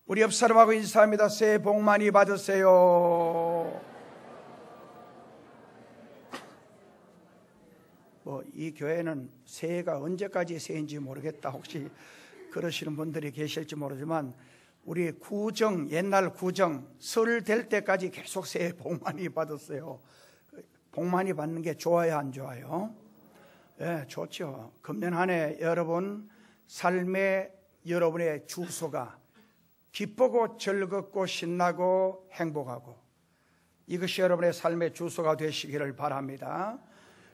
우리 옆 사람하고 인사합니다. 새해 복 많이 받으세요. 이 교회는 새해가 언제까지 새해인지 모르겠다. 혹시 그러시는 분들이 계실지 모르지만 우리 구정, 옛날 구정, 설 될 때까지 계속 새해 복 많이 받았어요. 복 많이 받는 게 좋아요, 안 좋아요? 네, 좋죠. 금년 한 해 여러분 삶의 여러분의 주소가 기쁘고 즐겁고 신나고 행복하고, 이것이 여러분의 삶의 주소가 되시기를 바랍니다.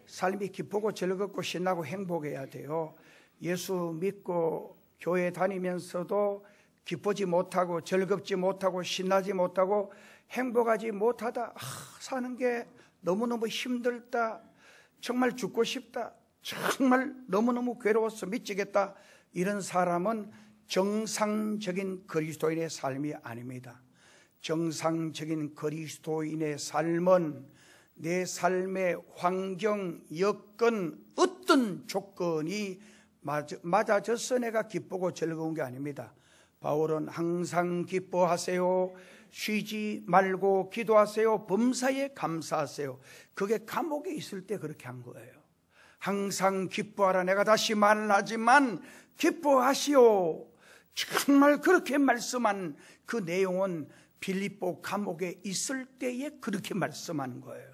삶이 기쁘고 즐겁고 신나고 행복해야 돼요. 예수 믿고 교회 다니면서도 기쁘지 못하고 즐겁지 못하고 신나지 못하고 행복하지 못하다, 사는 게 너무너무 힘들다, 정말 죽고 싶다, 정말 너무너무 괴로워서 미치겠다, 이런 사람은 정상적인 그리스도인의 삶이 아닙니다. 정상적인 그리스도인의 삶은 내 삶의 환경, 여건, 어떤 조건이 맞아져서 내가 기쁘고 즐거운 게 아닙니다. 바울은 항상 기뻐하세요, 쉬지 말고 기도하세요, 범사에 감사하세요. 그게 감옥에 있을 때 그렇게 한 거예요. 항상 기뻐하라. 내가 다시 말하지만 기뻐하시오. 정말 그렇게 말씀한 그 내용은 빌립보 감옥에 있을 때에 그렇게 말씀한 거예요.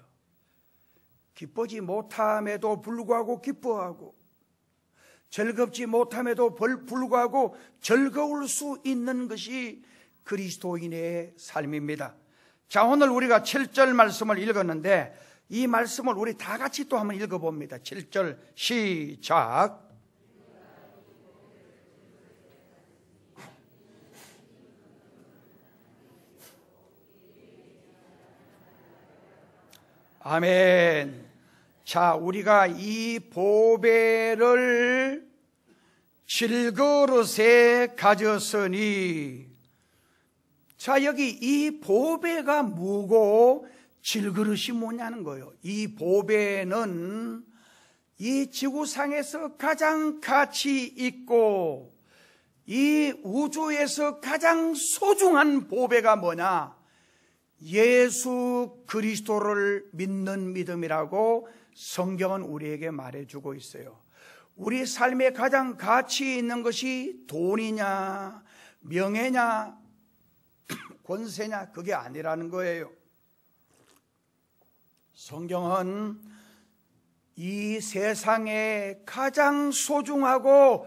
기쁘지 못함에도 불구하고 기뻐하고, 즐겁지 못함에도 불구하고 즐거울 수 있는 것이 그리스도인의 삶입니다. 자, 오늘 우리가 7절 말씀을 읽었는데 이 말씀을 우리 다 같이 또 한번 읽어봅니다. 7절 시작. 아멘. 자, 우리가 이 보배를 질그릇에 가졌으니, 자, 여기 이 보배가 뭐고 질그릇이 뭐냐는 거예요. 이 보배는 이 지구상에서 가장 가치 있고 이 우주에서 가장 소중한 보배가 뭐냐? 예수 그리스도를 믿는 믿음이라고 성경은 우리에게 말해주고 있어요. 우리 삶에 가장 가치 있는 것이 돈이냐, 명예냐, 권세냐, 그게 아니라는 거예요. 성경은 이 세상에 가장 소중하고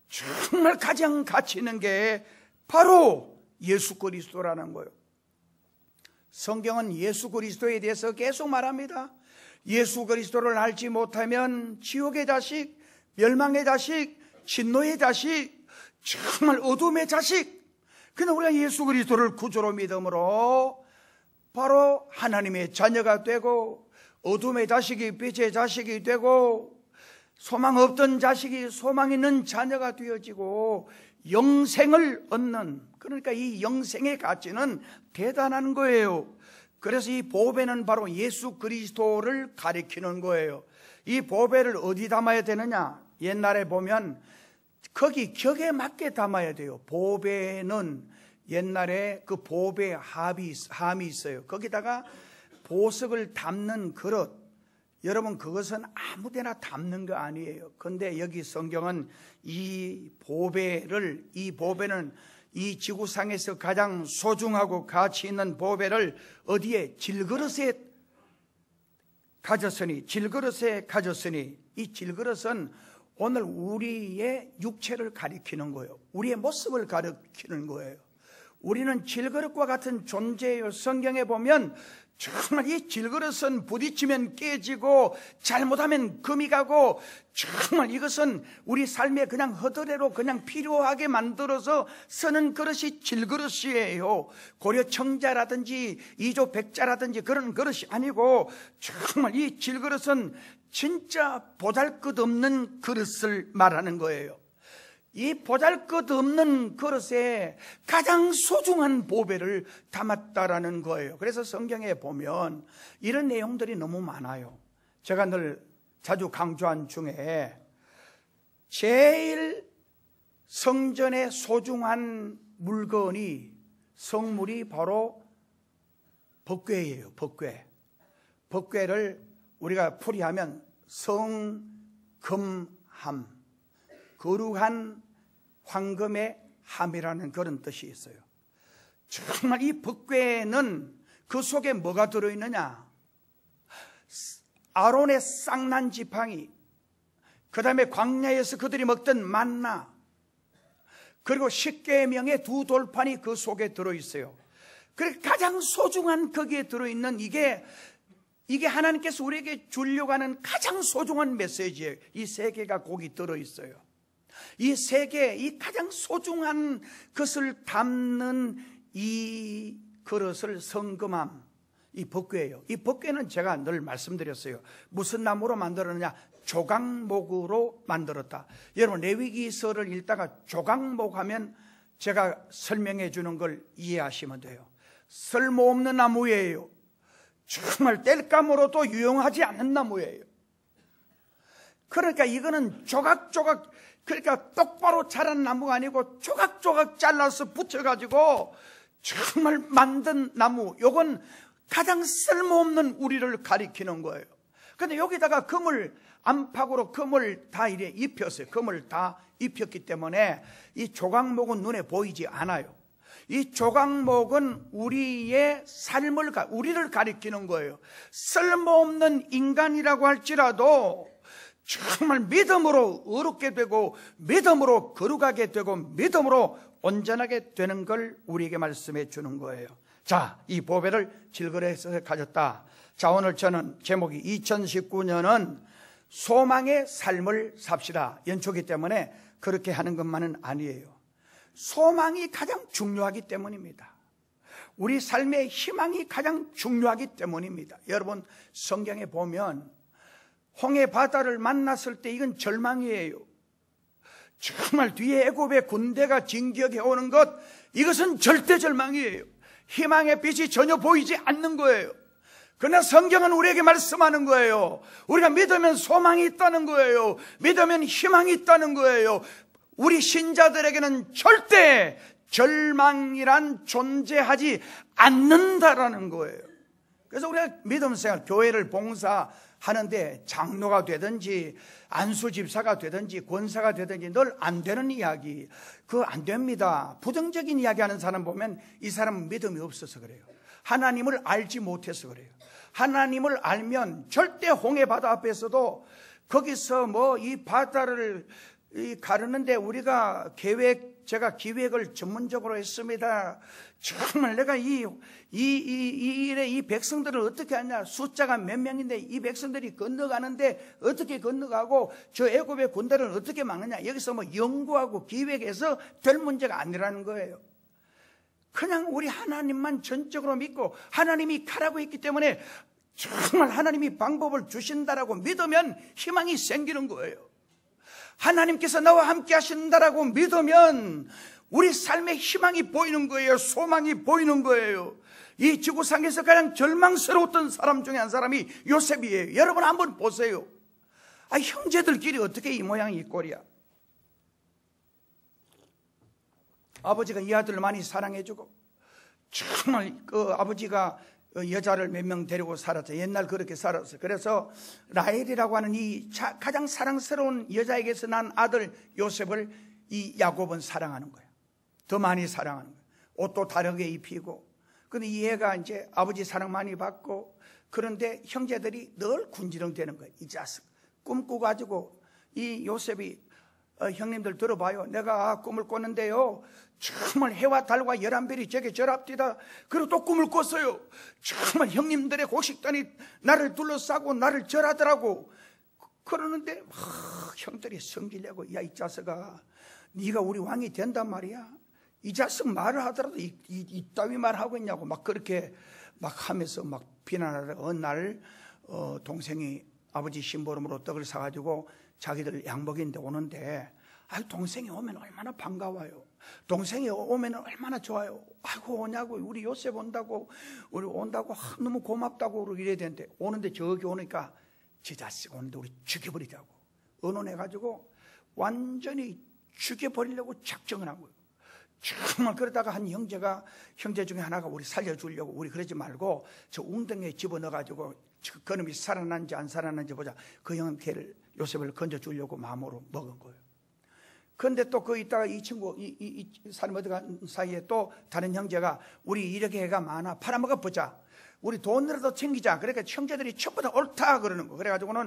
정말 가장 가치 있는 게 바로 예수 그리스도라는 거예요. 성경은 예수 그리스도에 대해서 계속 말합니다. 예수 그리스도를 알지 못하면 지옥의 자식, 멸망의 자식, 진노의 자식, 정말 어둠의 자식. 그러나 우리가 예수 그리스도를 구주로 믿음으로 바로 하나님의 자녀가 되고, 어둠의 자식이 빛의 자식이 되고, 소망 없던 자식이 소망 있는 자녀가 되어지고 영생을 얻는, 그러니까 이 영생의 가치는 대단한 거예요. 그래서 이 보배는 바로 예수 그리스도를 가리키는 거예요. 이 보배를 어디 담아야 되느냐? 옛날에 보면 거기 격에 맞게 담아야 돼요. 보배는 옛날에 그 보배 함이 있어요. 거기다가 보석을 담는 그릇, 여러분 그것은 아무데나 담는 거 아니에요. 그런데 여기 성경은 이 보배는 이 지구상에서 가장 소중하고 가치 있는 보배를 어디에? 질그릇에 가졌으니, 이 질그릇은 오늘 우리의 육체를 가리키는 거예요. 우리의 모습을 가리키는 거예요. 우리는 질그릇과 같은 존재예요. 성경에 보면 정말 이 질그릇은 부딪히면 깨지고 잘못하면 금이 가고, 정말 이것은 우리 삶에 그냥 허드레로 그냥 필요하게 만들어서 쓰는 그릇이 질그릇이에요. 고려 청자라든지 이조 백자라든지 그런 그릇이 아니고, 정말 이 질그릇은 진짜 보잘것없는 그릇을 말하는 거예요. 이 보잘것없는 그릇에 가장 소중한 보배를 담았다라는 거예요. 그래서 성경에 보면 이런 내용들이 너무 많아요. 제가 늘 자주 강조한 중에 제일 성전에 소중한 물건이 성물이 바로 법궤예요. 법궤. 법궤를 우리가 풀이하면 성금함, 거룩한 황금의 함이라는 그런 뜻이 있어요. 정말 이 법궤는 그 속에 뭐가 들어있느냐? 아론의 쌍난 지팡이, 그 다음에 광야에서 그들이 먹던 만나, 그리고 십계명의 두 돌판이 그 속에 들어있어요. 그래서 가장 소중한 거기에 들어있는 이게 하나님께서 우리에게 주려고 하는 가장 소중한 메시지예요. 이 세 개가 거기 들어있어요. 이 세 개, 이 가장 소중한 것을 담는 이 그릇을 성금함, 이 법궤예요. 이 법궤는 제가 늘 말씀드렸어요. 무슨 나무로 만들었느냐? 조각목으로 만들었다. 여러분 레위기서를 읽다가 조각목 하면 제가 설명해 주는 걸 이해하시면 돼요. 쓸모없는 나무예요. 정말 땔감으로도 유용하지 않는 나무예요. 그러니까 이거는 조각조각, 그러니까 똑바로 자란 나무가 아니고 조각조각 잘라서 붙여가지고 정말 만든 나무, 요건 가장 쓸모없는 우리를 가리키는 거예요. 근데 여기다가 금을, 안팎으로 금을 다 이래 입혔어요. 금을 다 입혔기 때문에 이 조각목은 눈에 보이지 않아요. 이 조각목은 우리의 삶을, 우리를 가리키는 거예요. 쓸모없는 인간이라고 할지라도 정말 믿음으로 의롭게 되고 믿음으로 거룩하게 되고 믿음으로 온전하게 되는 걸 우리에게 말씀해 주는 거예요. 자, 이 보배를 질그릇에서 가졌다. 자, 오늘 저는 제목이 2019년은 소망의 삶을 삽시다. 연초기 때문에 그렇게 하는 것만은 아니에요. 소망이 가장 중요하기 때문입니다. 우리 삶의 희망이 가장 중요하기 때문입니다. 여러분 성경에 보면 홍해 바다를 만났을 때 이건 절망이에요. 정말 뒤에 애굽의 군대가 진격해 오는 것, 이것은 절대 절망이에요. 희망의 빛이 전혀 보이지 않는 거예요. 그러나 성경은 우리에게 말씀하는 거예요. 우리가 믿으면 소망이 있다는 거예요. 믿으면 희망이 있다는 거예요. 우리 신자들에게는 절대 절망이란 존재하지 않는다라는 거예요. 그래서 우리가 믿음 생활, 교회를 봉사하는데 장로가 되든지 안수집사가 되든지 권사가 되든지 늘 안 되는 이야기, 그거 안 됩니다. 부정적인 이야기하는 사람 보면 이 사람은 믿음이 없어서 그래요. 하나님을 알지 못해서 그래요. 하나님을 알면 절대 홍해 바다 앞에서도 거기서 뭐 이 바다를 가르는데 우리가 제가 기획을 전문적으로 했습니다. 정말 내가 이 백성들을 어떻게 하냐? 숫자가 몇 명인데 이 백성들이 건너가는데 어떻게 건너가고 저 애굽의 군대를 어떻게 막느냐? 여기서 뭐 연구하고 기획해서 될 문제가 아니라는 거예요. 그냥 우리 하나님만 전적으로 믿고 하나님이 가라고 했기 때문에 정말 하나님이 방법을 주신다라고 믿으면 희망이 생기는 거예요. 하나님께서 나와 함께 하신다라고 믿으면 우리 삶의 희망이 보이는 거예요. 소망이 보이는 거예요. 이 지구상에서 가장 절망스러웠던 사람 중에 한 사람이 요셉이에요. 여러분 한번 보세요. 형제들끼리 어떻게 이 모양 이 꼴이야. 아버지가 이 아들을 많이 사랑해주고 정말 그 아버지가 여자를 몇 명 데리고 살았어요. 옛날 그렇게 살았어요. 그래서 라헬이라고 하는 이 가장 사랑스러운 여자에게서 난 아들 요셉을 이 야곱은 사랑하는 거예요. 더 많이 사랑하는 거예요. 옷도 다르게 입히고. 근데 이 애가 이제 아버지 사랑 많이 받고, 그런데 형제들이 늘 군지렁대는 거예요. 이 자식 꿈꾸가지고 이 요셉이 형님들 들어봐요. 내가 꿈을 꿨는데요, 정말 해와 달과 11별이 제게 절합디다. 그리고 또 꿈을 꿨어요. 정말 형님들의 곡식단이 나를 둘러싸고 나를 절하더라고. 그러는데 형들이 성질내고, 야 이 자식아, 네가 우리 왕이 된단 말이야. 이 자식 말을 하더라도 이따위 말하고 있냐고 막 그렇게 막 하면서 막 비난하다가 어느 날 동생이 아버지 심부름으로 떡을 사가지고 자기들 양복인데 오는데, 동생이 오면 얼마나 반가워요. 동생이 오면 얼마나 좋아요. 아이고 오냐고, 우리 요셉 온다고, 우리 온다고 너무 고맙다고 이래야 되는데, 오는데 저기 오니까 저 자식 오는데 우리 죽여버리자고 의논해가지고 완전히 죽여버리려고 작정을 한 거예요. 정말 그러다가 한 형제 중에 하나가 우리 살려주려고, 우리 그러지 말고 저 웅덩이에 집어넣어가지고 그놈이 살아났는지 안 살아났는지 보자. 그 형태를 요셉을 건져주려고 마음으로 먹은 거예요. 그런데 또 그 있다가 이 친구 이 사람 어디간 사이에 또 다른 형제가 우리 이렇게 해가 많아, 팔아먹어 보자, 우리 돈이라도 챙기자. 그러니까 형제들이 전부 다 옳다 그러는 거. 그래가지고는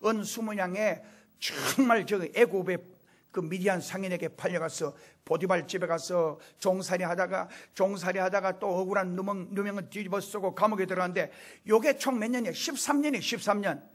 은 20냥에 정말 저 애굽의 그 미디안 상인에게 팔려가서 보디발 집에 가서 종살이 하다가 또 억울한 누명을 뒤집어 쓰고 감옥에 들어갔는데, 요게 총 몇 년이야? 13년이에요. 13년.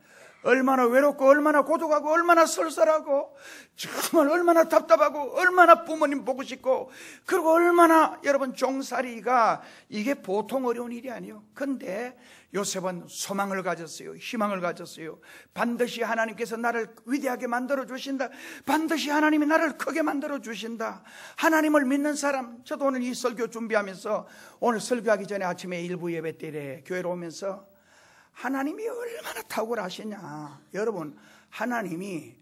얼마나 외롭고 얼마나 고독하고 얼마나 썰썰하고 정말 얼마나 답답하고 얼마나 부모님 보고 싶고, 그리고 얼마나 여러분 종살이가 이게 보통 어려운 일이 아니에요. 그런데 요셉은 소망을 가졌어요. 희망을 가졌어요. 반드시 하나님께서 나를 위대하게 만들어 주신다. 반드시 하나님이 나를 크게 만들어 주신다. 하나님을 믿는 사람. 저도 오늘 이 설교 준비하면서, 오늘 설교하기 전에 아침에 일부 예배 때 교회로 오면서 하나님이 얼마나 탁월하시냐. 여러분, 하나님이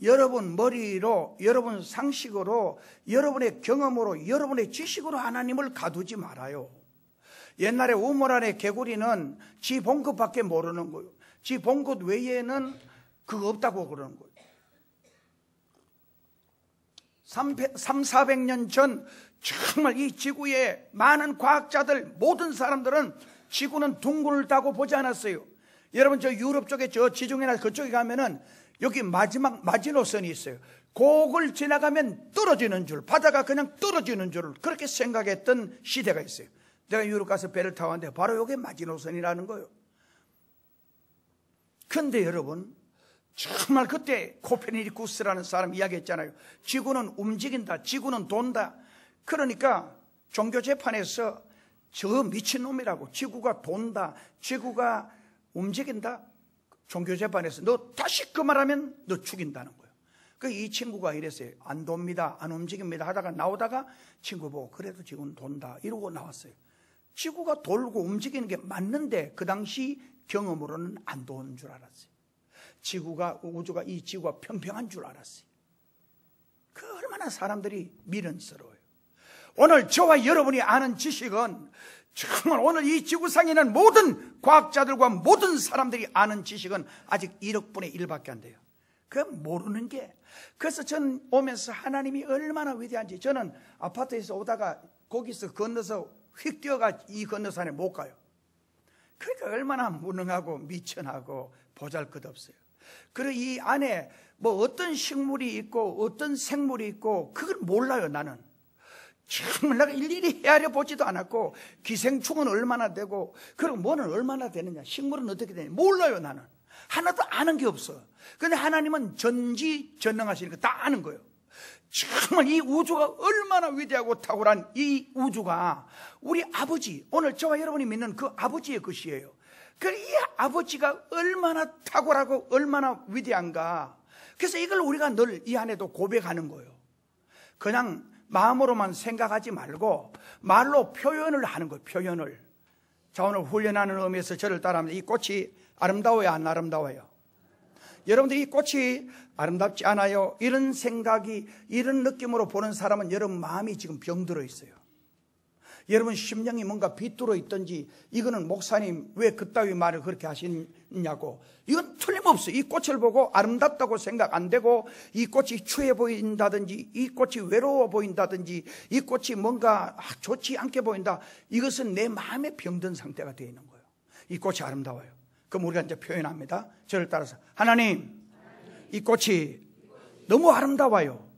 여러분 머리로, 여러분 상식으로, 여러분의 경험으로, 여러분의 지식으로 하나님을 가두지 말아요. 옛날에 우물 안에 개구리는 지 본 것밖에 모르는 거예요. 지 본 것 외에는 그거 없다고 그러는 거예요. 400년 전 정말 이 지구의 많은 과학자들, 모든 사람들은 지구는 둥글다고 보지 않았어요. 여러분, 저 유럽 쪽에 저 지중해나 그쪽에 가면은 여기 마지노선이 있어요. 그걸 지나가면 떨어지는 줄, 바다가 그냥 떨어지는 줄 그렇게 생각했던 시대가 있어요. 내가 유럽 가서 배를 타고 왔는데 바로 이게 마지노선이라는 거예요. 그런데 여러분, 정말 그때 코페르니쿠스라는 사람 이야기했잖아요. 지구는 움직인다, 지구는 돈다. 그러니까 종교재판에서 저 미친놈이라고, 지구가 돈다, 지구가 움직인다, 종교재판에서 너 다시 그 말하면 너 죽인다는 거예요. 이 친구가 이랬어요. 안 돕니다, 안 움직입니다 하다가 나오다가 친구 보고 그래도 지구는 돈다 이러고 나왔어요. 지구가 돌고 움직이는 게 맞는데 그 당시 경험으로는 안 도는 줄 알았어요. 우주가 이 지구가 평평한 줄 알았어요. 그 얼마나 사람들이 미련스러워요. 오늘 저와 여러분이 아는 지식은, 정말 오늘 이 지구상에 있는 모든 과학자들과 모든 사람들이 아는 지식은 아직 1억분의 1밖에 안 돼요. 그 모르는 게. 그래서 저는 오면서 하나님이 얼마나 위대한지, 저는 아파트에서 오다가 거기서 건너서 휙 뛰어가 이 건너산에 못 가요. 그러니까 얼마나 무능하고 미천하고 보잘것없어요. 그리고 이 안에 뭐 어떤 식물이 있고 어떤 생물이 있고 그걸 몰라요. 나는 정말 내가 일일이 헤아려 보지도 않았고, 기생충은 얼마나 되고 그리고 뭐는 얼마나 되느냐, 식물은 어떻게 되느냐 몰라요. 나는 하나도 아는 게 없어. 그런데 하나님은 전지전능하시니까 다 아는 거예요. 정말 이 우주가 얼마나 위대하고 탁월한 이 우주가 우리 아버지, 오늘 저와 여러분이 믿는 그 아버지의 것이에요. 이 아버지가 얼마나 탁월하고 얼마나 위대한가. 그래서 이걸 우리가 늘 이 안에도 고백하는 거예요. 그냥 마음으로만 생각하지 말고 말로 표현을 하는 거예요. 표현을. 자, 오늘 훈련하는 의미에서 저를 따라하면 이 꽃이 아름다워요, 안 아름다워요? 여러분들 이 꽃이 아름답지 않아요? 이런 생각이, 이런 느낌으로 보는 사람은 여러분 마음이 지금 병들어 있어요. 여러분 심령이 뭔가 비뚤어 있든지, 이거는 목사님 왜 그따위 말을 그렇게 하시냐고, 이건 틀림없어요. 이 꽃을 보고 아름답다고 생각 안 되고, 이 꽃이 추해 보인다든지, 이 꽃이 외로워 보인다든지, 이 꽃이 뭔가 좋지 않게 보인다, 이것은 내 마음에 병든 상태가 되어 있는 거예요. 이 꽃이 아름다워요. 그럼 우리가 이제 표현합니다. 저를 따라서, 하나님, 이 꽃이 너무 아름다워요.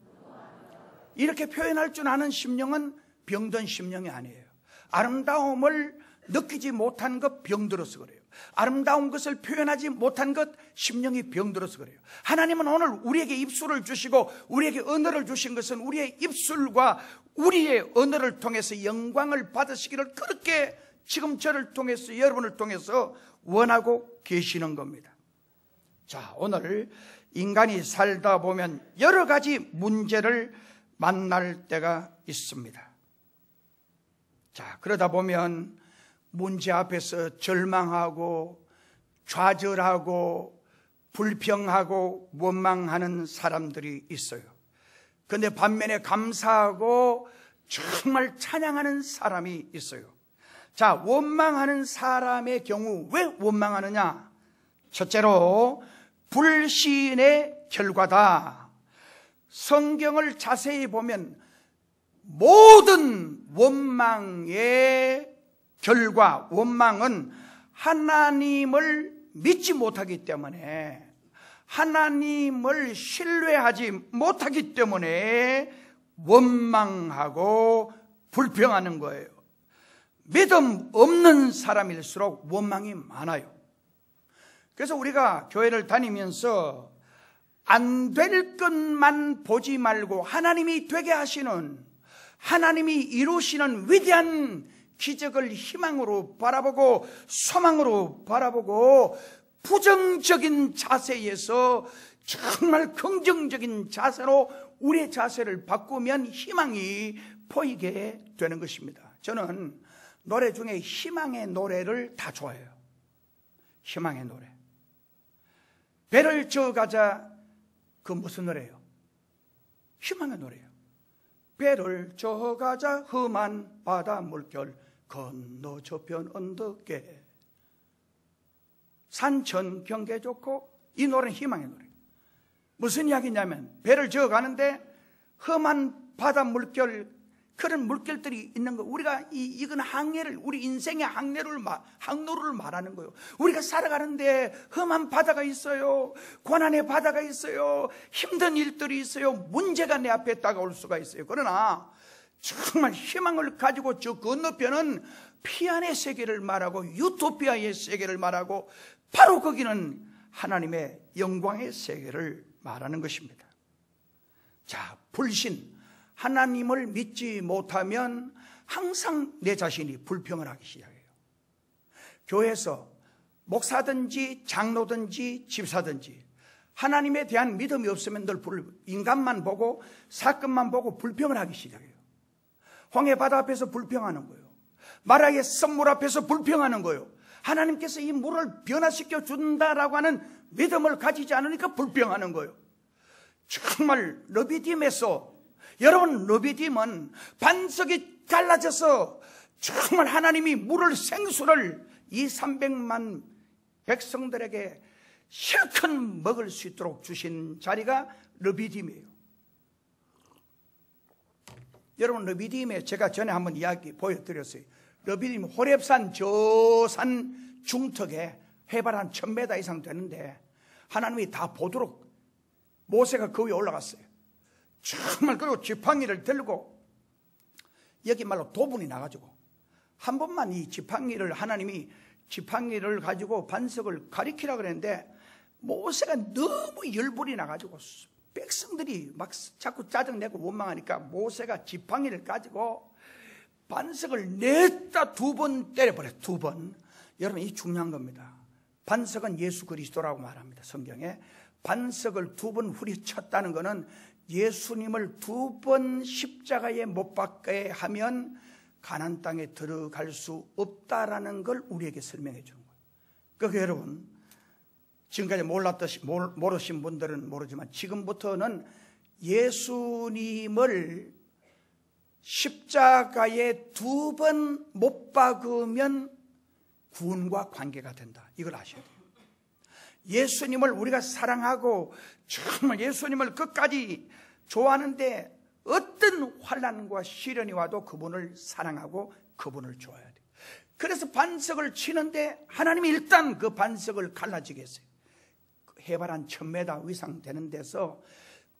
이렇게 표현할 줄 아는 심령은 병든 심령이 아니에요. 아름다움을 느끼지 못한 것 병들어서 그래요. 아름다운 것을 표현하지 못한 것 심령이 병들어서 그래요. 하나님은 오늘 우리에게 입술을 주시고 우리에게 언어를 주신 것은 우리의 입술과 우리의 언어를 통해서 영광을 받으시기를 그렇게 지금 저를 통해서, 여러분을 통해서 원하고 계시는 겁니다. 자, 오늘 인간이 살다 보면 여러 가지 문제를 만날 때가 있습니다. 자, 그러다 보면 문제 앞에서 절망하고 좌절하고 불평하고 원망하는 사람들이 있어요. 그런데 반면에 감사하고 정말 찬양하는 사람이 있어요. 자, 원망하는 사람의 경우 왜 원망하느냐? 첫째로 불신의 결과다. 성경을 자세히 보면 모든 원망의 결과, 원망은 하나님을 믿지 못하기 때문에, 하나님을 신뢰하지 못하기 때문에 원망하고 불평하는 거예요. 믿음 없는 사람일수록 원망이 많아요. 그래서 우리가 교회를 다니면서 안 될 것만 보지 말고 하나님이 되게 하시는, 하나님이 이루시는 위대한 기적을 희망으로 바라보고 소망으로 바라보고 부정적인 자세에서 정말 긍정적인 자세로 우리의 자세를 바꾸면 희망이 보이게 되는 것입니다. 저는 노래 중에 희망의 노래를 다 좋아해요. 희망의 노래. 배를 저어가자, 그 무슨 노래예요? 희망의 노래예요. 배를 저어가자 험한 바다 물결 건너 저편 언덕에 산천 경계 좋고, 이 노래는 희망의 노래. 무슨 이야기냐면 배를 저어가는데 험한 바다 물결, 그런 물결들이 있는 거. 우리가 이건 항해를, 우리 인생의 항로를 말하는 거예요. 우리가 살아가는데 험한 바다가 있어요. 고난의 바다가 있어요. 힘든 일들이 있어요. 문제가 내 앞에 다가올 수가 있어요. 그러나 정말 희망을 가지고 저 건너편은 피안의 세계를 말하고 유토피아의 세계를 말하고 바로 거기는 하나님의 영광의 세계를 말하는 것입니다. 자, 불신. 하나님을 믿지 못하면 항상 내 자신이 불평을 하기 시작해요. 교회에서 목사든지 장로든지 집사든지 하나님에 대한 믿음이 없으면 늘 인간만 보고 사건만 보고 불평을 하기 시작해요. 홍해 바다 앞에서 불평하는 거예요. 마라의 썸물 앞에서 불평하는 거예요. 하나님께서 이 물을 변화시켜 준다라고 하는 믿음을 가지지 않으니까 불평하는 거예요. 정말 르비딤에서, 여러분, 르비딤은 반석이 갈라져서 정말 하나님이 물을, 생수를 이 300만 백성들에게 실컷 먹을 수 있도록 주신 자리가 르비딤이에요. 여러분, 르비딤에 제가 전에 한번 이야기 보여드렸어요. 르비딤 호렙산 저 산 중턱에 해발 한 1000m 이상 되는데 하나님이 다 보도록 모세가 그 위에 올라갔어요. 정말. 그리고 지팡이를 들고, 여기 말로 도분이 나가지고 한 번만 이 지팡이를, 하나님이 지팡이를 가지고 반석을 가리키라 그랬는데 모세가 너무 열불이 나가지고 백성들이 막 자꾸 짜증내고 원망하니까 모세가 지팡이를 가지고 반석을 냈다 2번 때려버려요. 2번. 여러분, 이 중요한 겁니다. 반석은 예수 그리스도라고 말합니다. 성경에. 반석을 2번 후려쳤다는 것은 예수님을 2번 십자가에 못 박게 하면 가나안 땅에 들어갈 수 없다라는 걸 우리에게 설명해 주는 거예요. 그러니까 여러분, 지금까지 모르신 분들은 모르지만 지금부터는 예수님을 십자가에 2번 못 박으면 구원과 관계가 된다. 이걸 아셔야 돼요. 예수님을 우리가 사랑하고 정말 예수님을 끝까지 좋아하는데 어떤 환난과 시련이 와도 그분을 사랑하고 그분을 좋아해야 돼요. 그래서 반석을 치는데 하나님이 일단 그 반석을 갈라지게 했어요. 해발 한 1000m 이상 되는 데서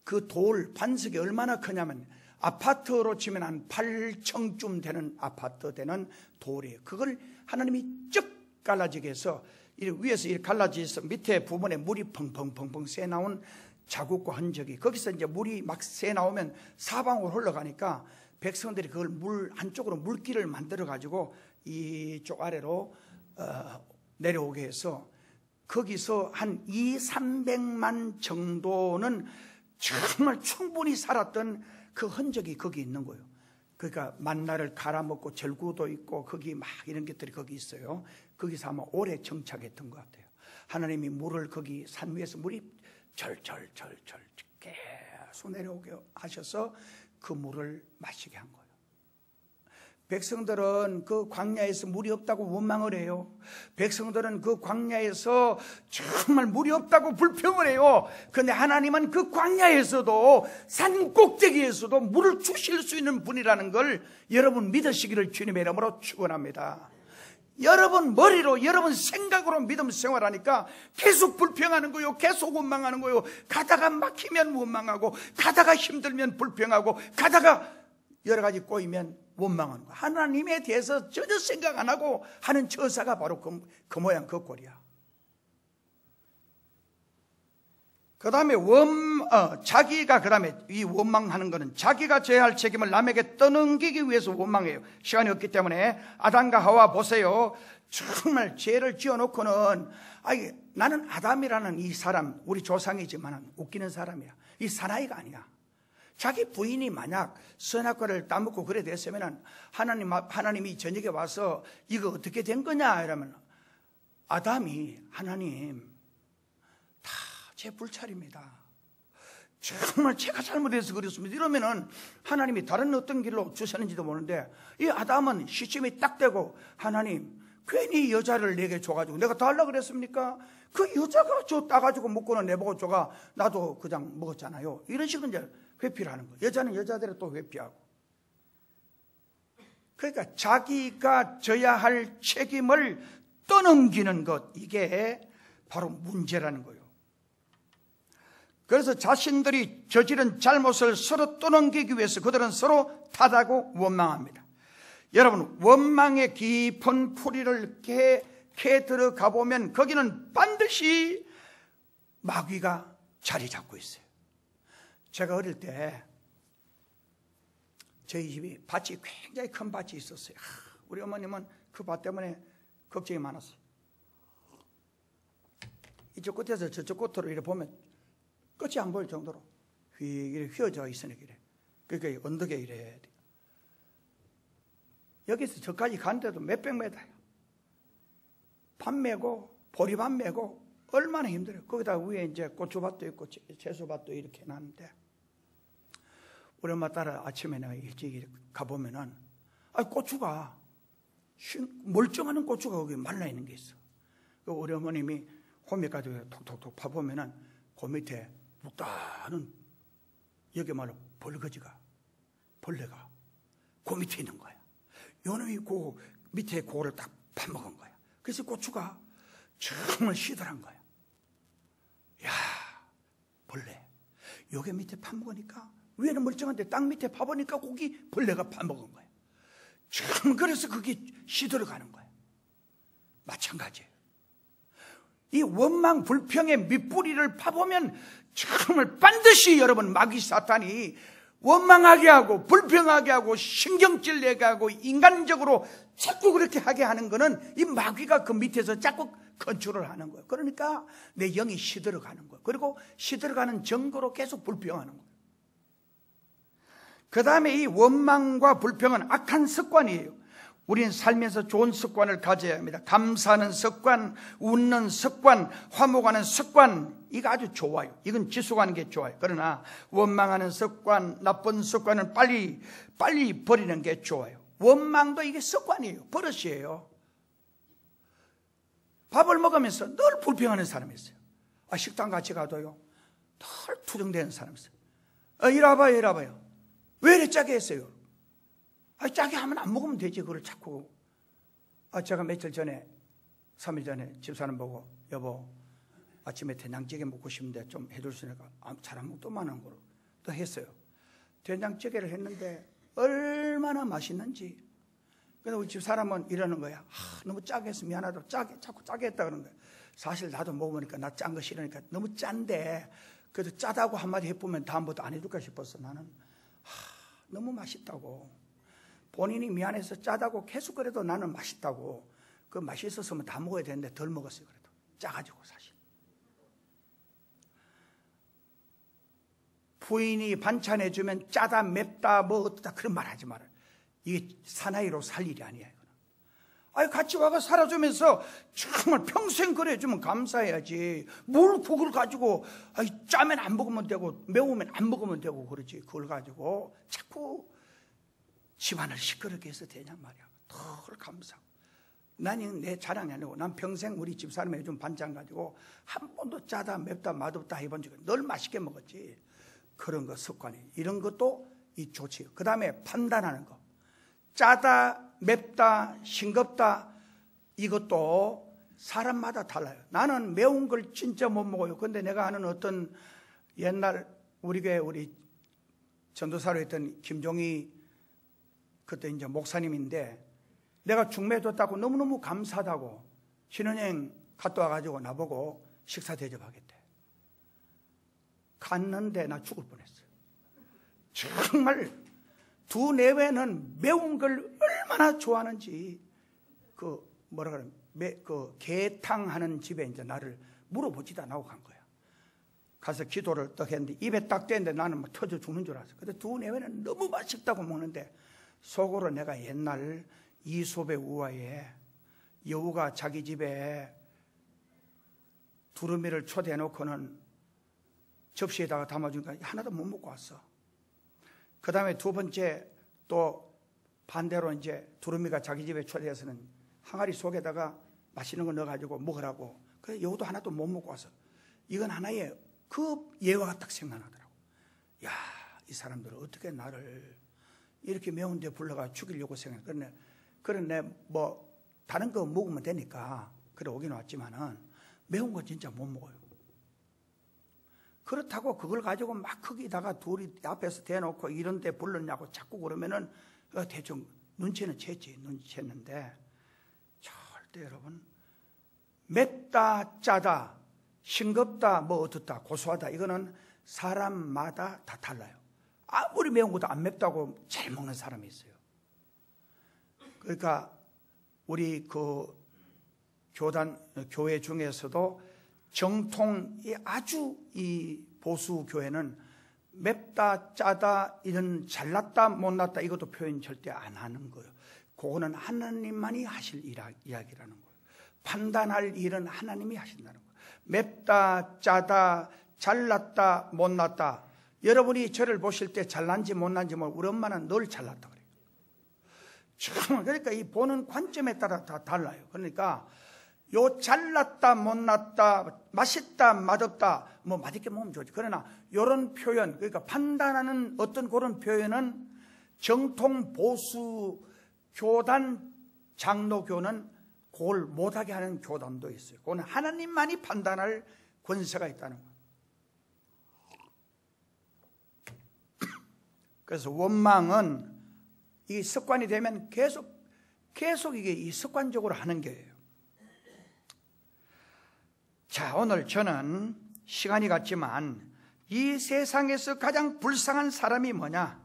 그 돌 반석이 얼마나 크냐면 아파트로 치면 한 8층쯤 되는 아파트 되는 돌이에요. 그걸 하나님이 쭉 갈라지게 해서 위에서 이렇게 갈라져서 밑에 부분에 물이 펑펑펑펑 새 나온 자국과 흔적이, 거기서 이제 물이 막 새 나오면 사방으로 흘러가니까 백성들이 그걸 물 한쪽으로 물길을 만들어 가지고 이쪽 아래로 내려오게 해서 거기서 한 200~300만 정도는 정말 충분히 살았던 그 흔적이 거기 있는 거예요. 그러니까 만나를 갈아먹고 절구도 있고 거기 막 이런 것들이 거기 있어요. 거기서 아마 오래 정착했던 것 같아요. 하나님이 물을 거기 산 위에서 물이 절절절절 계속 내려오게 하셔서 그 물을 마시게 한 거예요. 백성들은 그 광야에서 물이 없다고 원망을 해요. 백성들은 그 광야에서 정말 물이 없다고 불평을 해요. 그런데 하나님은 그 광야에서도 산 꼭대기에서도 물을 주실 수 있는 분이라는 걸 여러분 믿으시기를 주님의 이름으로 축원합니다. 여러분 머리로, 여러분 생각으로 믿음 생활하니까 계속 불평하는 거요, 계속 원망하는 거요. 가다가 막히면 원망하고, 가다가 힘들면 불평하고, 가다가 여러 가지 꼬이면 원망하는 거야. 하나님에 대해서 전혀 생각 안 하고 하는 처사가 바로 그 모양 그 꼴이야. 그 다음에 자기가, 그 다음에 이 원망하는 거는 자기가 져야 할 책임을 남에게 떠넘기기 위해서 원망해요. 시간이 없기 때문에 아담과 하와 보세요. 정말 죄를 지어놓고는, 나는 아담이라는 이 사람, 우리 조상이지만 웃기는 사람이야. 이 사나이가 아니야. 자기 부인이 만약 선악과를 따먹고 그래 됐으면 하나님이 저녁에 와서 이거 어떻게 된 거냐 이러면 아담이, 하나님 다 제 불찰입니다. 정말 제가 잘못해서 그랬습니다. 이러면은 하나님이 다른 어떤 길로 주셨는지도 모르는데, 이 아담은 시침이 딱 되고, 하나님 괜히 여자를 내게 줘가지고 내가 다 하려고 그랬습니까? 그 여자가 저 따가지고 먹고는 내보고 줘가 나도 그냥 먹었잖아요. 이런 식으로 이제 회피를 하는 거예요. 여자는 여자대로 또 회피하고. 그러니까 자기가 져야 할 책임을 떠넘기는 것, 이게 바로 문제라는 거예요. 그래서 자신들이 저지른 잘못을 서로 떠넘기기 위해서 그들은 서로 탓하고 원망합니다. 여러분, 원망의 깊은 풀이를 캐 들어가 보면 거기는 반드시 마귀가 자리 잡고 있어요. 제가 어릴 때 저희 집이 밭이 굉장히 큰 밭이 있었어요. 우리 어머님은 그 밭 때문에 걱정이 많았어요. 이쪽 끝에서 저쪽 끝으로 이렇게 보면 끝이 안 보일 정도로 이렇게 휘어져 있으니까 이래. 그러니까 언덕에 이래. 여기서 저까지 가는데도 몇백 미터야. 밭 메고 보리밭 메고 얼마나 힘들어요. 거기다 위에 이제 고추밭도 있고 채소밭도 이렇게 해놨는데, 우리 엄마 따라 아침에 내가 일찍 가보면은 고추가 멀쩡한 고추가 거기 말라 있는 게 있어. 우리 어머님이 호미 가지고 톡톡톡 파보면은 그 밑에 묵다는, 여기 말로 벌거지가, 벌레가 그 밑에 있는 거야. 요놈이 그 밑에 그거를 딱 파먹은 거야. 그래서 고추가 정말 시들한 거야. 야, 벌레. 여기 밑에 파먹으니까, 위에는 멀쩡한데 땅 밑에 파보니까 거기 벌레가 파먹은 거야. 참, 그래서 그게 시들어가는 거야. 마찬가지예요. 이 원망 불평의 밑뿌리를 파보면 정말 반드시 여러분 마귀 사탄이 원망하게 하고 불평하게 하고 신경질 내게 하고 인간적으로 자꾸 그렇게 하게 하는 거는 이 마귀가 그 밑에서 자꾸 컨트롤을 하는 거예요. 그러니까 내 영이 시들어가는 거예요. 그리고 시들어가는 증거로 계속 불평하는 거예요. 그 다음에 이 원망과 불평은 악한 습관이에요. 우리는 살면서 좋은 습관을 가져야 합니다. 감사하는 습관, 웃는 습관, 화목하는 습관, 이거 아주 좋아요. 이건 지속하는 게 좋아요. 그러나 원망하는 습관, 나쁜 습관은 빨리 버리는 게 좋아요. 원망도 이게 습관이에요. 버릇이에요. 밥을 먹으면서 늘 불평하는 사람이 있어요. 식당 같이 가도요, 늘 투정되는 사람이 있어요. 이리 와봐요. 왜 이렇게 짜게 했어요? 짜게 하면 안 먹으면 되지. 그걸 자꾸. 제가 며칠 전에, 3일 전에 집사람 보고, 여보, 아침에 된장찌개 먹고 싶은데 좀 해줄 수 있으니까, 잘 안 먹더만한 거로 또 했어요. 된장찌개를 했는데 얼마나 맛있는지. 그래서 우리 집사람은 이러는 거야. 너무 짜게 해서 미안하다. 자꾸 짜게 했다 그러는 거야. 사실 나도 먹으니까 나 짠 거 싫으니까 너무 짠데, 그래도 짜다고 한마디 해보면 다음부터 안 해줄까 싶었어. 나는 너무 맛있다고. 본인이 미안해서 짜다고 계속 그래도 나는 맛있다고. 그 맛있었으면 다 먹어야 되는데 덜 먹었어요. 그래도 짜가지고 사실. 부인이 반찬해주면 짜다 맵다 뭐 어떠다 그런 말 하지 마라. 이게 사나이로 살 일이 아니야. 같이 와가 살아주면서 정말 평생 그래주면 감사해야지. 뭘 그걸 가지고 짜면 안 먹으면 되고 매우면 안 먹으면 되고 그러지. 그걸 가지고 자꾸 집안을 시끄럽게 해서 되냔 말이야. 덜 감사하고. 나는 내 자랑이 아니고 난 평생 우리 집사람이 해준 반찬 가지고 한 번도 짜다 맵다 맛없다 해본 적은 늘 맛있게 먹었지. 그런 거 습관이. 이런 것도 이 좋지. 그 다음에 판단하는 거. 짜다 맵다 싱겁다 이것도 사람마다 달라요. 나는 매운 걸 진짜 못 먹어요. 근데 내가 아는 어떤 옛날 우리 교회 우리 전도사로 했던 김종희 그때 이제 목사님인데 내가 중매줬다고 너무너무 감사하다고 신혼여행 갔다 와가지고 나보고 식사 대접하겠대. 갔는데 나 죽을 뻔했어. 정말 두 내외는 매운 걸 얼마나 좋아하는지 그 뭐라 그래 그 게탕 하는 집에 이제 나를 물어보지도 않고 간 거야. 가서 기도를 딱 했는데 입에 딱 댔는데 나는 막 터져 죽는 줄 알았어. 근데 두 내외는 너무 맛있다고 먹는데 속으로 내가 옛날 이솝의 우화에 여우가 자기 집에 두루미를 초대해 놓고는 접시에다가 담아주니까 하나도 못 먹고 왔어. 그 다음에 두 번째 또 반대로 이제 두루미가 자기 집에 초대해서는 항아리 속에다가 맛있는 거 넣어가지고 먹으라고. 그래서 여우도 하나도 못 먹고 왔어. 이건 하나의 그 예화가 딱 생각나더라고. 야, 이 사람들은 어떻게 나를 이렇게 매운 데 불러가 죽이려고 생각해. 그런데 뭐 다른 거 먹으면 되니까 그래 오긴 왔지만은 매운 거 진짜 못 먹어요. 그렇다고 그걸 가지고 막 거기다가 둘이 앞에서 대놓고 이런 데 불렀냐고 자꾸 그러면은 대충 눈치는 챘지. 눈치챘는데 절대 여러분 맵다 짜다 싱겁다 뭐 어떻다 고소하다 이거는 사람마다 다 달라요. 아무리 매운 것도 안 맵다고 잘 먹는 사람이 있어요. 그러니까 우리 그 교회 중에서도 정통이 아주 이 보수 교회는 맵다 짜다 이런 잘났다 못났다 이것도 표현 절대 안 하는 거예요. 그거는 하나님만이 하실 이야기라는 거예요. 판단할 일은 하나님이 하신다는 거예요. 맵다 짜다 잘났다 못났다. 여러분이 저를 보실 때 잘난지 못난지 모르고 우리 엄마는 늘 잘났다 그래요. 그러니까 이 보는 관점에 따라 다 달라요. 그러니까 요 잘났다 못났다 맛있다 맛없다 뭐 맛있게 먹으면 좋지. 그러나 이런 표현 그러니까 판단하는 어떤 그런 표현은 정통 보수 교단 장로교는 그걸 못하게 하는 교단도 있어요. 그건 하나님만이 판단할 권세가 있다는 거예요. 그래서 원망은 이 습관이 되면 계속 이게 이 습관적으로 하는 거예요. 자, 오늘 저는 시간이 갔지만 이 세상에서 가장 불쌍한 사람이 뭐냐?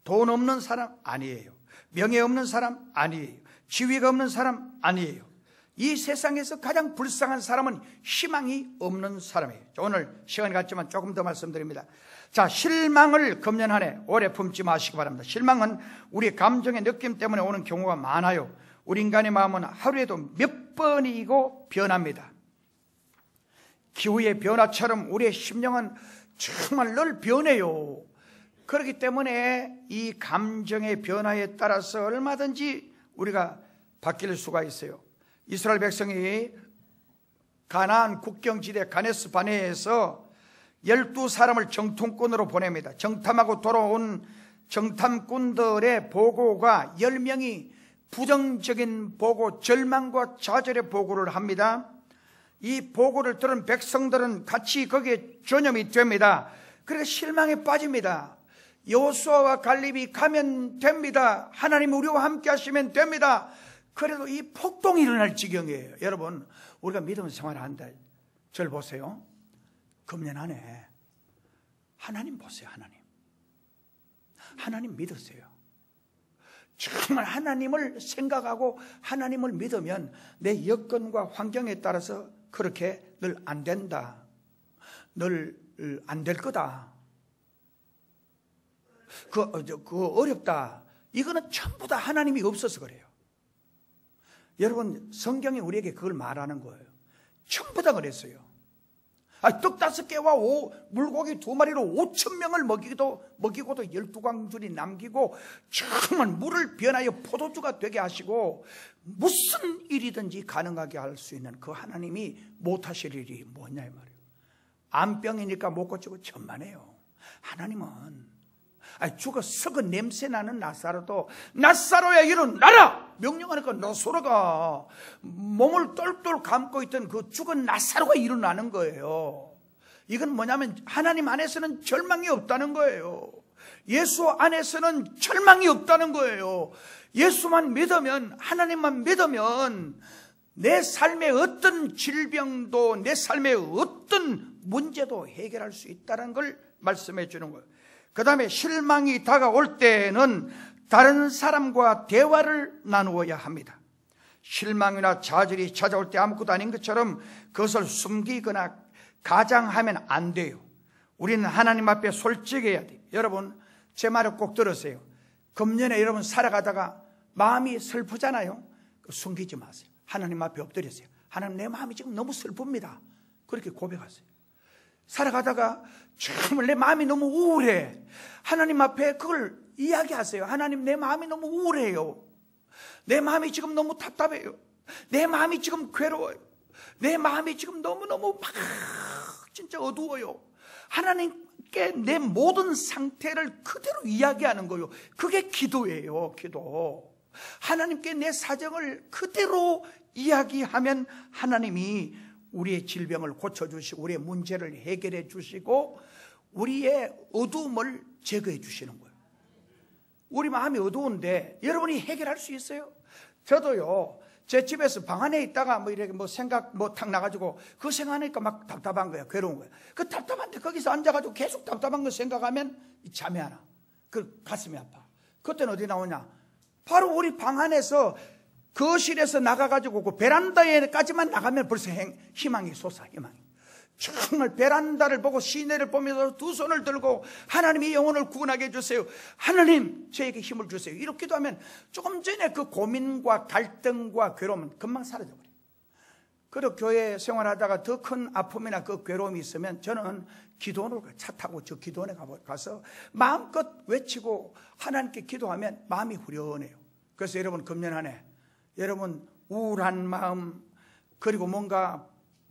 돈 없는 사람 아니에요. 명예 없는 사람 아니에요. 지위가 없는 사람 아니에요. 이 세상에서 가장 불쌍한 사람은 희망이 없는 사람이에요. 오늘 시간이 갔지만 조금 더 말씀드립니다. 자, 실망을 금년 한 해 오래 품지 마시기 바랍니다. 실망은 우리 감정의 느낌 때문에 오는 경우가 많아요. 우리 인간의 마음은 하루에도 몇 번이고 변합니다. 기후의 변화처럼 우리의 심령은 정말 늘 변해요. 그렇기 때문에 이 감정의 변화에 따라서 얼마든지 우리가 바뀔 수가 있어요. 이스라엘 백성이 가나안 국경지대 가네스 바네에서 12사람을 정통꾼으로 보냅니다. 정탐하고 돌아온 정탐꾼들의 보고가 10명이 부정적인 보고, 절망과 좌절의 보고를 합니다. 이 보고를 들은 백성들은 같이 거기에 전염이 됩니다. 그래서 실망에 빠집니다. 여호수아와 갈렙이 가면 됩니다. 하나님 우리와 함께 하시면 됩니다. 그래도 이 폭동이 일어날 지경이에요. 여러분, 우리가 믿음 생활을 한다. 저를 보세요. 금년 안에 하나님 보세요. 하나님 믿으세요. 정말 하나님을 생각하고 하나님을 믿으면 내 여건과 환경에 따라서 그렇게 늘 안 된다, 늘 안 될 거다, 그 어렵다, 이거는 전부 다 하나님이 없어서 그래요. 여러분, 성경이 우리에게 그걸 말하는 거예요. 전부 다 그랬어요. 떡 5개와 물고기 2마리로 5,000명을 먹이고도 12광줄이 남기고 정말 물을 변하여 포도주가 되게 하시고 무슨 일이든지 가능하게 할 수 있는 그 하나님이 못하실 일이 뭐냐 이 말이에요. 암병이니까 못 고치고 천만에요. 하나님은 죽어 썩은 냄새 나는 나사로도 나사로야 일어나라 명령하니까 나사로가 몸을 똘똘 감고 있던 그 죽은 나사로가 일어나는 거예요. 이건 뭐냐면 하나님 안에서는 절망이 없다는 거예요. 예수 안에서는 절망이 없다는 거예요. 예수만 믿으면, 하나님만 믿으면 내 삶의 어떤 질병도 내 삶의 어떤 문제도 해결할 수 있다는 걸 말씀해 주는 거예요. 그 다음에 실망이 다가올 때는 다른 사람과 대화를 나누어야 합니다. 실망이나 좌절이 찾아올 때 아무것도 아닌 것처럼 그것을 숨기거나 가장하면 안 돼요. 우리는 하나님 앞에 솔직해야 돼요. 여러분 제 말을 꼭 들으세요. 금년에 여러분 살아가다가 마음이 슬프잖아요. 숨기지 마세요. 하나님 앞에 엎드리세요. 하나님 내 마음이 지금 너무 슬픕니다. 그렇게 고백하세요. 살아가다가 정말 내 마음이 너무 우울해. 하나님 앞에 그걸 이야기하세요. 하나님 내 마음이 너무 우울해요. 내 마음이 지금 너무 답답해요. 내 마음이 지금 괴로워요. 내 마음이 지금 너무너무 막 진짜 어두워요. 하나님께 내 모든 상태를 그대로 이야기하는 거예요. 그게 기도예요. 기도. 하나님께 내 사정을 그대로 이야기하면 하나님이 우리의 질병을 고쳐주시고 우리의 문제를 해결해 주시고 우리의 어두움을 제거해 주시는 거예요. 우리 마음이 어두운데 여러분이 해결할 수 있어요? 저도요, 제 집에서 방 안에 있다가 이렇게 생각 탁 나가지고 그 생각하니까 막 답답한 거야. 괴로운 거야. 그 답답한데 거기서 앉아가지고 계속 답답한 거 생각하면 잠이 안 와. 그 가슴이 아파. 그때는 어디 나오냐? 바로 우리 방 안에서 거실에서 나가가지고 그 베란다에까지만 나가면 벌써 희망이 솟아. 희망이. 정말 베란다를 보고 시내를 보면서 두 손을 들고 하나님이 영혼을 구원하게 해주세요. 하나님 저에게 힘을 주세요. 이렇게 기도하면 조금 전에 그 고민과 갈등과 괴로움은 금방 사라져버려요. 그리고 교회 생활하다가 더 큰 아픔이나 그 괴로움이 있으면 저는 기도원으로 차 타고 저 기도원에 가서 마음껏 외치고 하나님께 기도하면 마음이 후련해요. 그래서 여러분 금년 한 해 여러분 우울한 마음 그리고 뭔가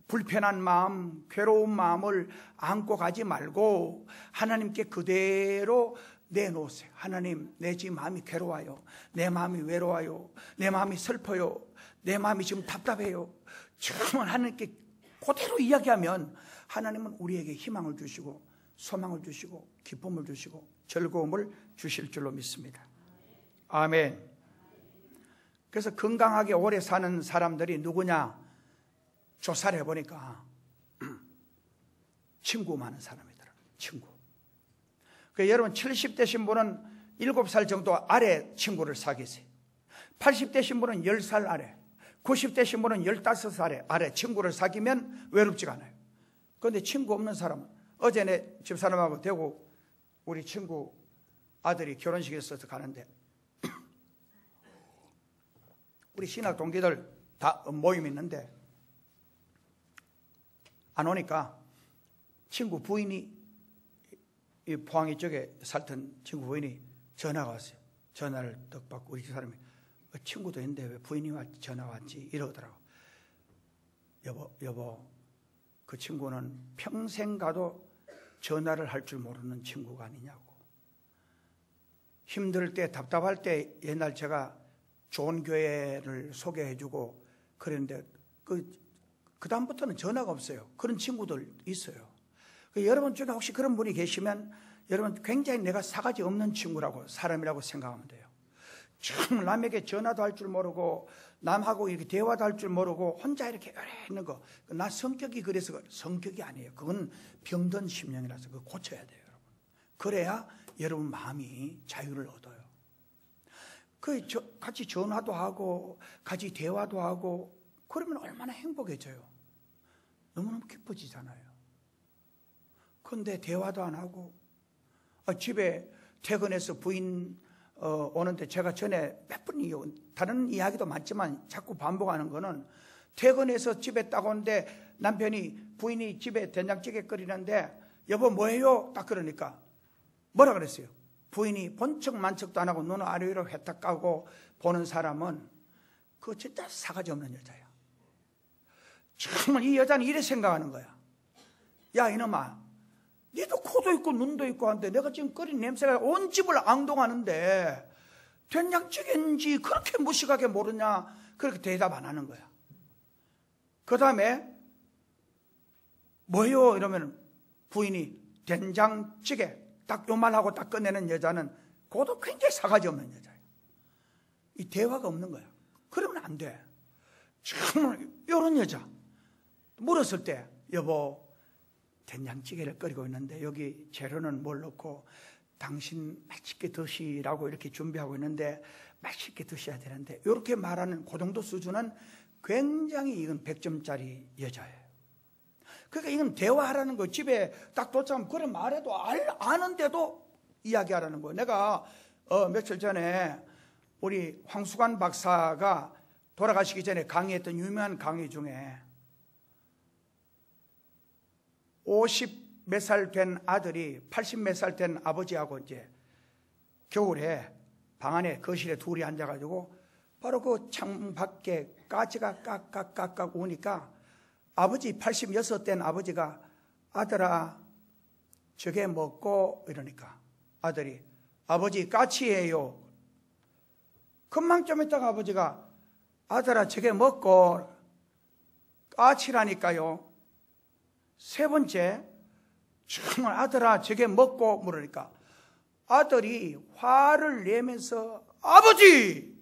불편한 마음, 괴로운 마음을 안고 가지 말고 하나님께 그대로 내놓으세요. 하나님 내 지금 마음이 괴로워요. 내 마음이 외로워요. 내 마음이 슬퍼요. 내 마음이 지금 답답해요. 정말 하나님께 그대로 이야기하면 하나님은 우리에게 희망을 주시고 소망을 주시고 기쁨을 주시고 즐거움을 주실 줄로 믿습니다. 아멘. 그래서 건강하게 오래 사는 사람들이 누구냐? 조사를 해보니까 친구 많은 사람이더라고요. 친구. 여러분 70대 신부는 7살 정도 아래 친구를 사귀세요. 80대 신부는 10살 아래, 90대 신부는 15살 아래 친구를 사귀면 외롭지가 않아요. 그런데 친구 없는 사람은 어제 내 집사람하고 대구 우리 친구 아들이 결혼식에 있어서 가는데 우리 신학 동기들 다 모임 있는데 안 오니까 친구 부인이 이 포항 쪽에 살던 친구 부인이 전화가 왔어요. 전화를 딱 받고 우리 사람이 친구도 있는데 왜 부인이 전화 왔지 이러더라고. 여보 그 친구는 평생 가도 전화를 할 줄 모르는 친구가 아니냐고. 힘들 때 답답할 때 옛날 제가 좋은 교회를 소개해주고 그랬는데 그 다음부터는 전화가 없어요. 그런 친구들 있어요. 여러분 중에 혹시 그런 분이 계시면 여러분 굉장히 내가 사가지 없는 친구라고 사람이라고 생각하면 돼요. 정말 남에게 전화도 할 줄 모르고 남하고 이렇게 대화도 할 줄 모르고 혼자 이렇게 있는 거. 나 성격이 그래서 성격이 아니에요. 그건 병든 심령이라서 그거 고쳐야 돼요. 여러분. 그래야 여러분 마음이 자유를 얻어요. 같이 전화도 하고 같이 대화도 하고 그러면 얼마나 행복해져요. 너무너무 기뻐지잖아요. 그런데 대화도 안 하고 집에 퇴근해서 부인 오는데 제가 전에 몇 번 다른 이야기도 많지만 자꾸 반복하는 거는 퇴근해서 집에 딱 오는데 부인이 집에 된장찌개 끓이는데 여보 뭐해요? 딱 그러니까 뭐라 그랬어요? 부인이 본척 만척도 안 하고 눈 아래로 회탁 까고 보는 사람은 그거 진짜 사가지 없는 여자야. 정말 이 여자는 이래 생각하는 거야. 야 이놈아, 니도 코도 있고 눈도 있고 한데 내가 지금 끓인 냄새가 온 집을 앙동하는데 된장찌개인지 그렇게 무식하게 모르냐? 그렇게 대답 안 하는 거야. 그 다음에 뭐요? 이러면 부인이 된장찌개 딱 요 말하고 딱 끝내는 여자는 그것도 굉장히 사가지 없는 여자예요. 이 대화가 없는 거야. 그러면 안 돼. 정말 이런 여자 물었을 때 여보 된장찌개를 끓이고 있는데 여기 재료는 뭘 넣고 당신 맛있게 드시라고 이렇게 준비하고 있는데 맛있게 드셔야 되는데 이렇게 말하는 그 정도 수준은 굉장히 이건 100점짜리 여자예요. 그러니까 이건 대화하라는 거예요. 집에 딱 도착하면 그래 말해도 아는데도 이야기하라는 거예요. 내가 며칠 전에 우리 황수관 박사가 돌아가시기 전에 강의했던 유명한 강의 중에 50 몇 살 된 아들이 80 몇 살 된 아버지하고 이제 겨울에 방 안에 거실에 둘이 앉아가지고 바로 그 창문 밖에 까치가 깍깍깍깍 오니까 아버지 86 된 아버지가 아들아 저게 먹고 이러니까 아들이 아버지 까치예요. 금방 좀 있다가 아버지가 아들아 저게 먹고 까치라니까요. 세 번째 정말 아들아 저게 먹고 물으니까 아들이 화를 내면서 아버지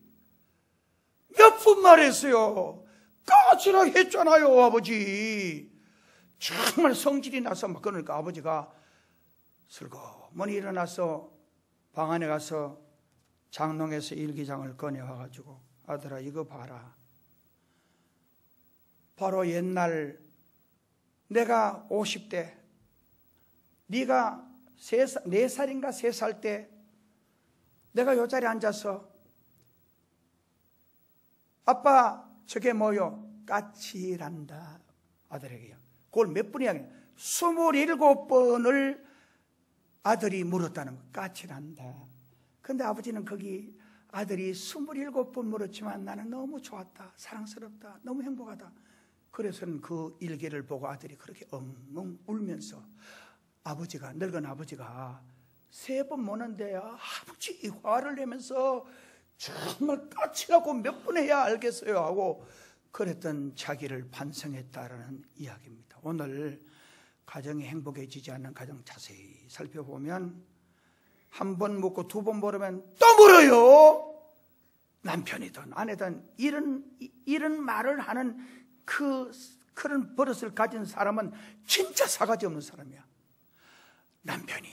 몇 분 말했어요. 까치라 했잖아요 아버지. 정말 성질이 나서 막 그러니까 아버지가 슬그머니 일어나서 방 안에 가서 장롱에서 일기장을 꺼내와가지고 아들아 이거 봐라. 바로 옛날 내가 50대 네가 4살인가 3살 때 내가 요 자리에 앉아서 아빠 저게 뭐요? 까치란다. 아들에게요. 그걸 몇 번이야? 27번을 아들이 물었다는 거. 까치란다. 근데 아버지는 거기 아들이 27번 물었지만 나는 너무 좋았다. 사랑스럽다. 너무 행복하다. 그래서는 그 일기를 보고 아들이 그렇게 엉엉 울면서 아버지가 늙은 아버지가 3번 모는데 아버지 화를 내면서 정말 까치라고 몇 번 해야 알겠어요 하고 그랬던 자기를 반성했다라는 이야기입니다. 오늘 가정이 행복해지지 않는 가정 자세히 살펴보면 한 번 묻고 2번 물으면 또 물어요. 남편이든 아내든 이런 말을 하는 그런 버릇을 가진 사람은 진짜 사가지 없는 사람이야. 남편이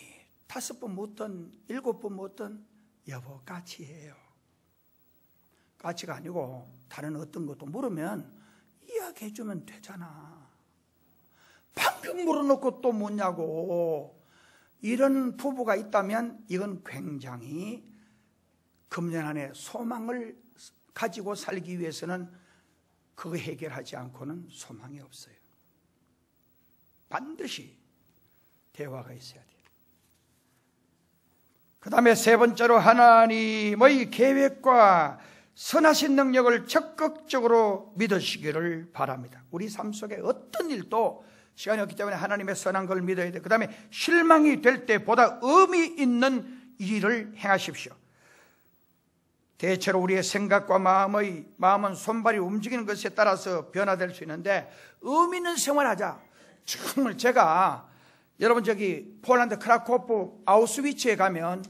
5번 묻든 7번 묻든 여보 까치예요. 까치가 아니고 다른 어떤 것도 물으면 이야기해주면 되잖아. 방금 물어놓고 또 묻냐고. 이런 부부가 있다면 이건 굉장히 금년 안에 소망을 가지고 살기 위해서는 그거 해결하지 않고는 소망이 없어요. 반드시 대화가 있어야 돼요. 그 다음에 3번째로 하나님의 계획과 선하신 능력을 적극적으로 믿으시기를 바랍니다. 우리 삶 속에 어떤 일도 시간이 없기 때문에 하나님의 선한 걸 믿어야 돼요. 그 다음에 실망이 될 때보다 의미 있는 일을 행하십시오. 대체로 우리의 생각과 마음은 손발이 움직이는 것에 따라서 변화될 수 있는데 의미 있는 생활하자. 정말 제가 여러분 저기 폴란드 크라코프 아우슈비츠에 가면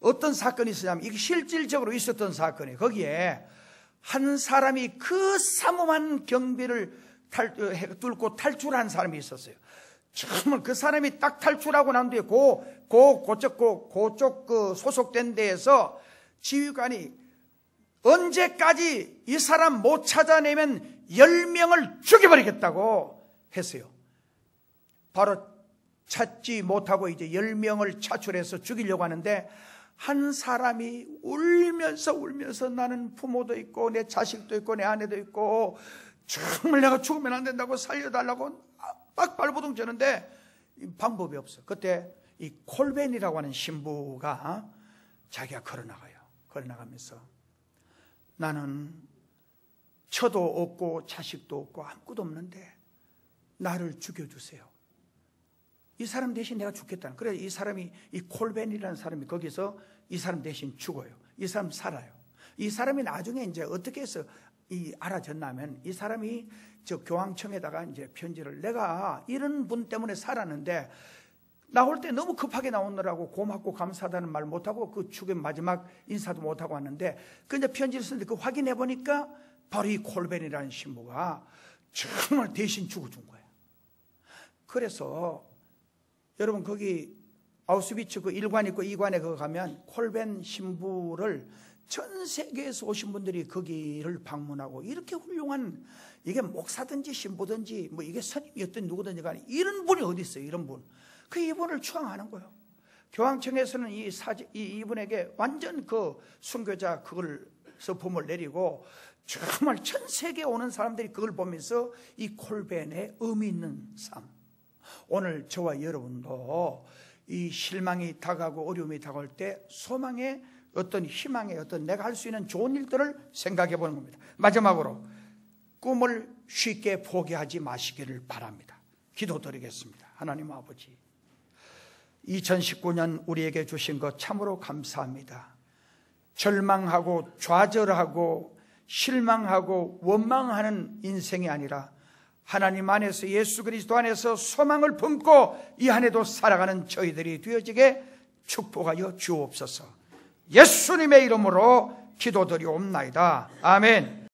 어떤 사건이 있었냐면 이게 실질적으로 있었던 사건이에요. 거기에 한 사람이 그 삼엄한 경비를 뚫고 탈출한 사람이 있었어요. 정말 그 사람이 딱 탈출하고 난 뒤에 그쪽 그 소속된 데에서 지휘관이 언제까지 이 사람 못 찾아내면 10명을 죽여버리겠다고 했어요. 바로 찾지 못하고 이제 10명을 차출해서 죽이려고 하는데 한 사람이 울면서 나는 부모도 있고 내 자식도 있고 내 아내도 있고 정말 내가 죽으면 안 된다고 살려달라고 막 발버둥 쳤는데 방법이 없어. 그때 이 콜벤이라고 하는 신부가 자기가 걸어나가요. 걸어나가면서 나는 처도 없고 자식도 없고 아무것도 없는데 나를 죽여주세요. 이 사람 대신 내가 죽겠다는. 그래 이 사람이, 이 콜벤이라는 사람이 거기서 이 사람 대신 죽어요. 이 사람 살아요. 이 사람이 나중에 이제 어떻게 해서 알아졌냐면, 이 사람이 저 교황청에다가 이제 편지를, 내가 이런 분 때문에 살았는데 나올 때 너무 급하게 나오느라고 고맙고 감사하다는 말 못하고 그 죽음 마지막 인사도 못하고 왔는데, 그 이제 편지를 쓰는데 그 확인해 보니까 바로 이 콜벤이라는 신부가 정말 대신 죽어준 거예요. 그래서 여러분 거기 아우슈비츠 그 1관 있고 2관에 그거 가면 콜벤 신부를 전 세계에서 오신 분들이 거기를 방문하고, 이렇게 훌륭한, 이게 목사든지 신부든지 뭐 이게 스님이었든 누구든지 간에 이런 분이 어디 있어요. 이런 분. 그 이분을 추앙하는 거예요. 교황청에서는 이분에게 완전 그 순교자 그걸 서품을 내리고 정말 전 세계에 오는 사람들이 그걸 보면서 이 콜벤의 의미 있는 삶. 오늘 저와 여러분도 이 실망이 다가오고 어려움이 다가올 때 소망의 어떤 희망의 어떤 내가 할 수 있는 좋은 일들을 생각해 보는 겁니다. 마지막으로 꿈을 쉽게 포기하지 마시기를 바랍니다. 기도드리겠습니다. 하나님 아버지, 2019년 우리에게 주신 것 참으로 감사합니다. 절망하고 좌절하고 실망하고 원망하는 인생이 아니라 하나님 안에서, 예수 그리스도 안에서 소망을 품고 이 한 해도 살아가는 저희들이 되어지게 축복하여 주옵소서. 예수님의 이름으로 기도드리옵나이다. 아멘.